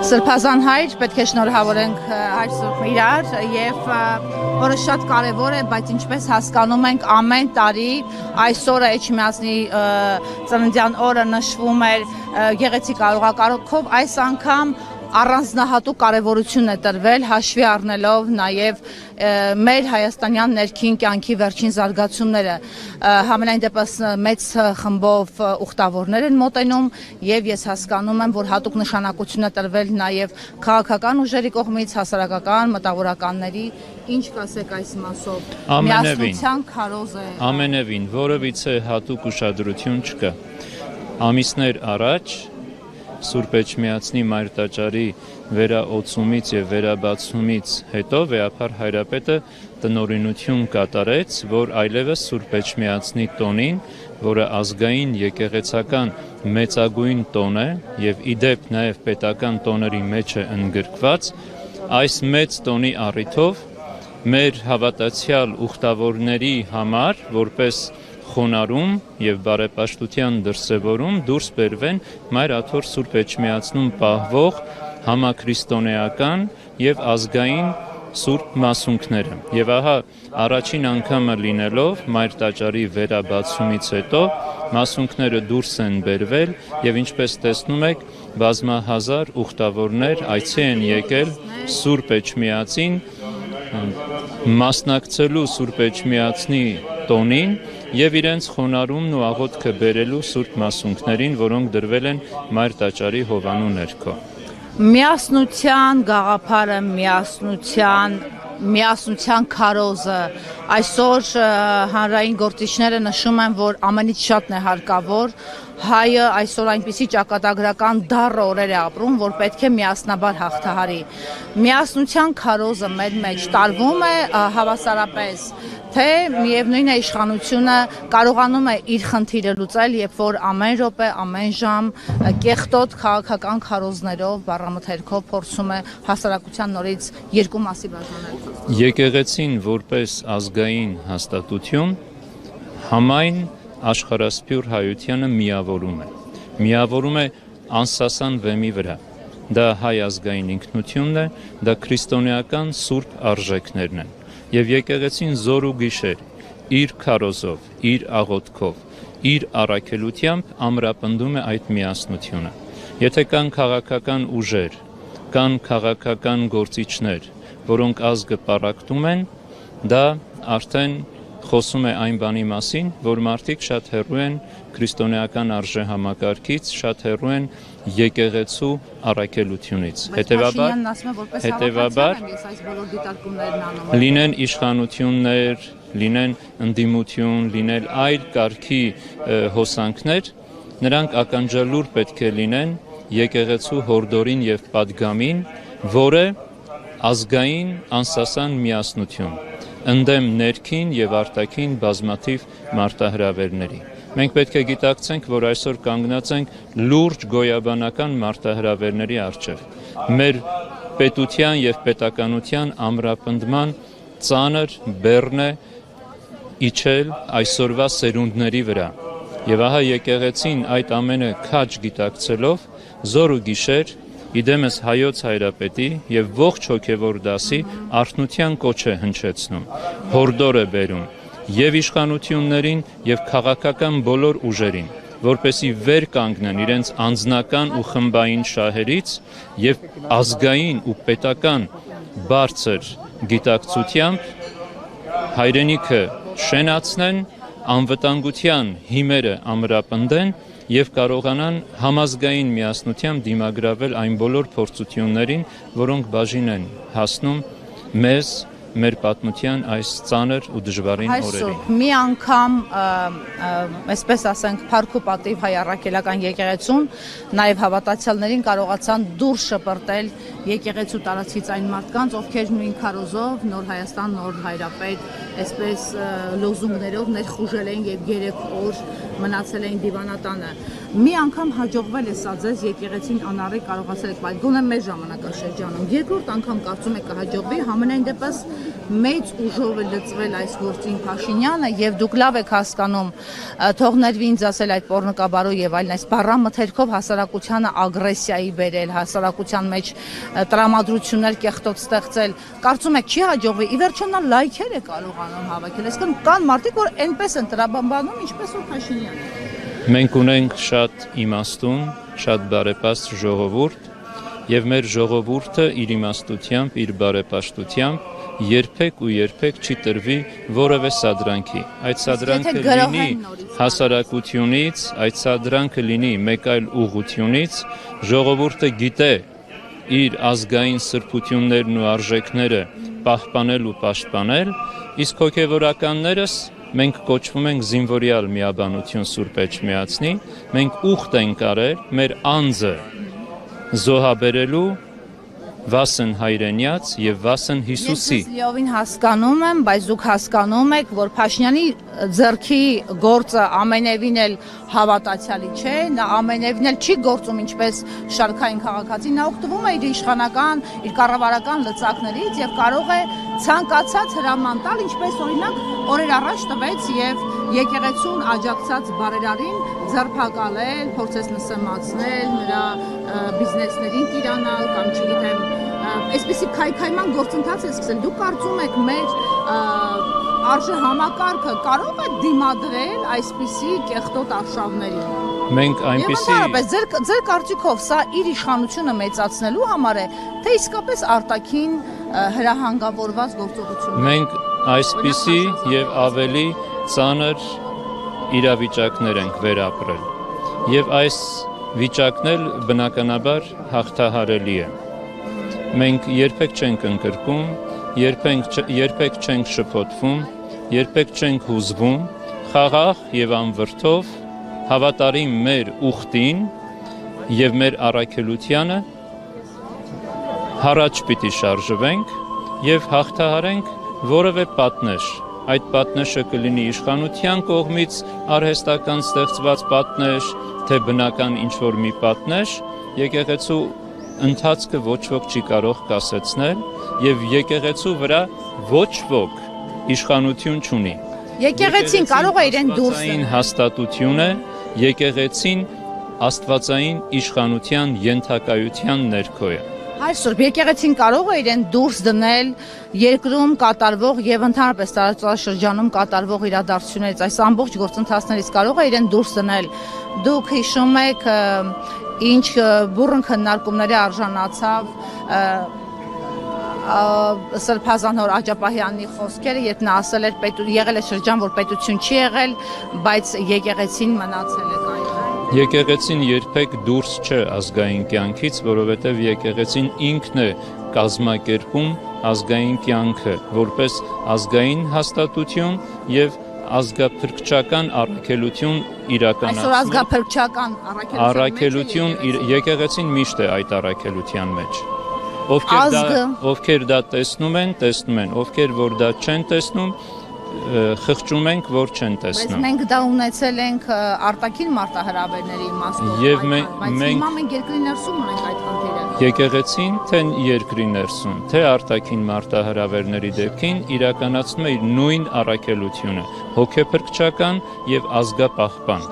Սրբազան հայր, պետք է շնորհավորենք հայր Սուրբ իրար եւ որը շատ կարեւոր է, բայց ինչպես հասկանում ենք ամեն տարի այս օրը Էջմիածնի ծննդյան օրը նշվում էր գեղեցիկ արողակարգով, այս անգամ առանձնահատուկ կարևորություն է տրվել հաշվի առնելով նաև մեր հայաստանյան ներքին կյանքի վերջին զարգացումները համենայն դեպս մեծ խմբով ուխտավորներ են մոտենում եւ ես հասկանում եմ, որ հատուկ նշանակություն է տրվել նաև քաղաքական ուժերի կողմից, հասարակական, մտավորականների, ինչ կասեք այս մասով, միասնության քարոզ է։ Ամենևին, որովիցե հատուկ ուշադրություն չկա։ Ամիսներ առաջ Սուրբ Էջմիածնի Մայր տաճարի վերաօծումից եւ վերաբացումից հետո վեհապար հայրապետը տնօրինություն կատարեց, որ այլևս Սուրբ Էջմիածնի տոնին, որը ազգային եկեղեցական մեծագույն տոն է եւ իդեպ նաեւ պետական տոների մեջ է ընդգրկված, այս մեծ տոնի առիթով մեր հավատացյալ ուխտավորների համար որպես խոնարհում եւ բարեպաշտության դրսեւորում դուրս բերվեն Մայր Աթոր Սուրբ Էջմիածնում պահվող համաքրիստոնեական եւ ազգային սուրբ մասունքները։ Եվ ահա առաջին անգամը լինելով Մայր տաճարի վերաբացումից հետո մասունքները դուրս են բերվել եւ ինչպես տեսնում եք բազմահազար ուխտավորներ այցի են եկել Սուրբ Էջմիածին մասնակցելու Սուրբ Էջմիածնի տոնին եւ իրենց խոնարհումն ու աղոթքը բերելու սուրբ մասունքներին, որոնք դրվել են Մայր տաճարի հովանու ներքո։ Միասնության գաղափարը, միասնության քարոզը այսօր հանրային գործիչները նշում են, որ ամենից շատն է հարկավոր հայը այսօր այնպիսի ճակատագրական դառը օրեր է ապրում, որ պետք է միասնաբար հաղթահարի։ Միասնության քարոզը մեր մեջ տարվում է հավասարապես, թե միևնույն է իշխանությունը կարողանում է իր խնդիրը լուծել, երբ որ ամեն րոպե, ամեն ժամ կեղտոտ քաղաքական քարոզներով, բառամթերքով փորձում է հասարակության նորից երկու մասի բաժանել։ Եկեղեցին որպես ազգային հաստատություն համայն աշխարհասփյուր հայությանը միավորում է անսասան վեմի վրա։ Դա հայ ազգային ինքնությունն է, դա քրիստոնեական սուրբ արժեքներն են։ Եվ եկեղեցին զոր ու գիշեր իր քարոզով, իր աղոթքով, իր առաքելությամբ ամրապնդում է այդ միասնությունը։ Եթե կան քաղաքական ուժեր, կան քաղաքական գործիչներ, որոնք ազգը պառակտում են, դա արդեն խոսում է այն բանի մասին, որ մարդիկ շատ հեռու են քրիստոնեական արժեհամակարգից, շատ հեռու են եկեղեցու առաքելությունից։ Հետևաբար լինեն իշխանություններ, լինեն ընդդիմություն, լինեն այլ կարգի հոսանքներ, նրանք ականջալուր պետք է լինեն եկեղեցու հորդորին եւ պատգամին, որը ազգային անսասան միասնություն ընդդեմ ներքին եւ արտաքին բազմաթիվ մարտահրավերների։ Մենք պետք է գիտակցենք, որ այսօր կանգնած ենք լուրջ գոյաբանական մարտահրավերների առջև։ Մեր պետության եւ պետականության ամրապնդման ծանր բեռն է իջել այսօրվա սերունդների վրա։ Եվ ահա եկեղեցին այդ ամենը քաջ գիտակցելով զոր ու գիշեր իդեմս հայոց հայրապետի եւ ողջ հոգեվոր դասի արթնության կոչ է հնչեցնում, հորդոր է բերում եւ իշխանություններին եւ քաղաքական բոլոր ուժերին, որպեսի վեր կանգնեն իրենց անձնական ու խմբային շահերից եւ ազգային ու պետական բարձր գիտակցությամբ հայրենիքը շենացնեն, անվտանգության հիմերը ամրապնդեն եւ կարողանան համազգային միասնությամբ դիմագրավել այն բոլոր փորձություններին, որոնք բաժին են հասնում մեզ, մեր պատմության այս ծանր ու դժվարին օրերին։ Մի անգամ, այսպես ասենք, փառք ու պատիվ հայ առաքելական եկեղեցուն, նաեւ հավատացյալներին կարողացան դուրս շպրտել եկեղեցու տարածքից այն մարդկանց, ովքեր նույն քարոզով նոր Հայաստան, նոր հայրապետ, այսպես լոզունգներով ներխուժել էին եւ 3 օր մնացել էին դիվանատանը։ մի անգամ հաջողվել է սա ձեզ եկեղեցին անառի կարողացել եք, բայց գոնե մեր ժամանակաշրջանում երկրորդ անգամ կարծում եք կհաջողվի, համենայն դեպս մեծ ուժով է լծվել այս գործին Փաշինյանը եւ դուք լավ եք հասկանում, թող ներվի ինձ ասել այդ պոռնկաբարու եւ այլն այս բառամթերքով հասարակությանը ագրեսիայի բերել, հասարակության մեջ տրամադրություններ կեղտոտ ստեղծել, կարծում եք չի հաջողվի, ի վերջո նա լայքեր է կարողանում հավաքել, այսինքն կան մարդիկ, որ այնպես են տրամաբանում, ինչպես որ Փաշինյանը։ Մենք ունենք շատ իմաստուն, շատ բարեպաշտ ժողովուրդ եւ մեր ժողովուրդը իր իմաստությամբ, իր բարեպաշտությամբ երբեք ու երբեք չի տրվի որևէ սադրանքի։ Այդ սադրանքը լինի հասարակությունից, այդ սադրանքը լինի մեկ այլ ուղղությունից, ժողովուրդը գիտե իր ազգային սրբություններն ու արժեքները պահպանել ու պաշտպանել, իսկ հոգևորականներս մենք կոչվում ենք զինվորյալ միաբանություն Սուրբ Էջմիածնի, մենք ուխտ ենք արել մեր անձը զոհաբերելու վասն հայրենյաց եւ վասն Հիսուսի։ Ես լիովին հասկանում եմ, բայց դուք հասկանում եք, որ Փաշինյանի ձեռքի գործը ամենևին էլ հավատացյալի չէ, նա ամենևին էլ չի գործում ինչպես շարքային քաղաքացի, նա օգտվում է իր իշխանական, իր կառավարական լծակներից եւ կարող է ցանկացած հրաման տալ, ինչպես օրինակ օրեր առաջ տվեց եւ եկեղեցուն աջակցած բարերարին ձերբակալել, փորձեց նսեմացնել, նրա բիզնեսներին տիրանալ կամ չգիտեմ, այսպեսի քայքայման գործընթաց է սկսել։ Դուք կարծում եք մեր արժե համակարգը կարող է դիմադրել այսպիսի կեղտոտ արշավներին։ Մենք այնպիսի ձեր կարծիքով սա իր իշխանությունը մեծացնելու համար է, թե իսկապես արտաքին հրահանգավորված գործողություն։ Մենք այսպիսի եւ ավելի ծանր իրավիճակներ ենք վերապրել եւ այս վիճակն էլ բնականաբար հաղթահարելի է։ Մենք երբեք չենք ընկրկում, երբեք չենք շփոթվում, երբեք չենք հուզվում, խաղաղ եւ անվրդով հավատարիմ մեր ուխտին եւ մեր առաքելությանը հառաջ պիտի շարժվենք եւ հաղթահարենք որևէ պատնեշ։ Այդ պատնեշը կլինի իշխանության կողմից արհեստական ստեղծված պատնեշ, թե բնական ինչ-որ մի պատնեշ, եկեղեցու ընթացքը ոչ ոք չի կարող կասեցնել եւ եկեղեցու վրա ոչ ոք իշխանություն չունի։ Եկեղեցին կարող է իրեն դուրս դնել հաստատություն է, եկեղեցին աստվածային իշխանության ենթակայության ներքո է։ Հայր Սուրբ, եկեղեցին կարող է իրեն դուրս դնել երկրում կատարվող եւ ընդհանրապես տարածաշրջանում կատարվող իրադարձություններից, այս ամբողջ գործընթացներից կարող է իրեն դուրս դնել։ Դուք հիշում եք ինչ բուռն քննարկումների արժանացավ Սրբազան հոր Աջապահյանի խոսքերը, երբ նա ասել էր եղել է շրջան, որ պետություն չի եղել, բայց եկեղեցին մնացել է կայուն։ Եկեղեցին երբեք դուրս չէ ազգային կյանքից, որովհետև եկեղեցին ինքն է կազմակերպում ազգային կյանքը, որպես ազգային հաստատություն եւ ազգափրկչական առաքելություն իրականացնում։ Այսօր ազգափրկչական առաքելություն եկեղեցին միշտ է այդ առաքելության մեջ։ Ովքեր դա տեսնում են, ովքեր որ դա չեն տեսնում, խղճում ենք, որ չեն տեսնում։ Բայց մենք դա ունեցել ենք արտաքին մարտահրավերների իմաստով, բայց հիմա մենք երկրի ներսում ունենք այդ խնդիրը։ Եկեղեցին թե երկրի ներսում, թե արտաքին մարտահրավերների դեպքին իրականացնում է իր նույն առաքելությունը՝ հոգեփրկչական եւ ազգապահպան։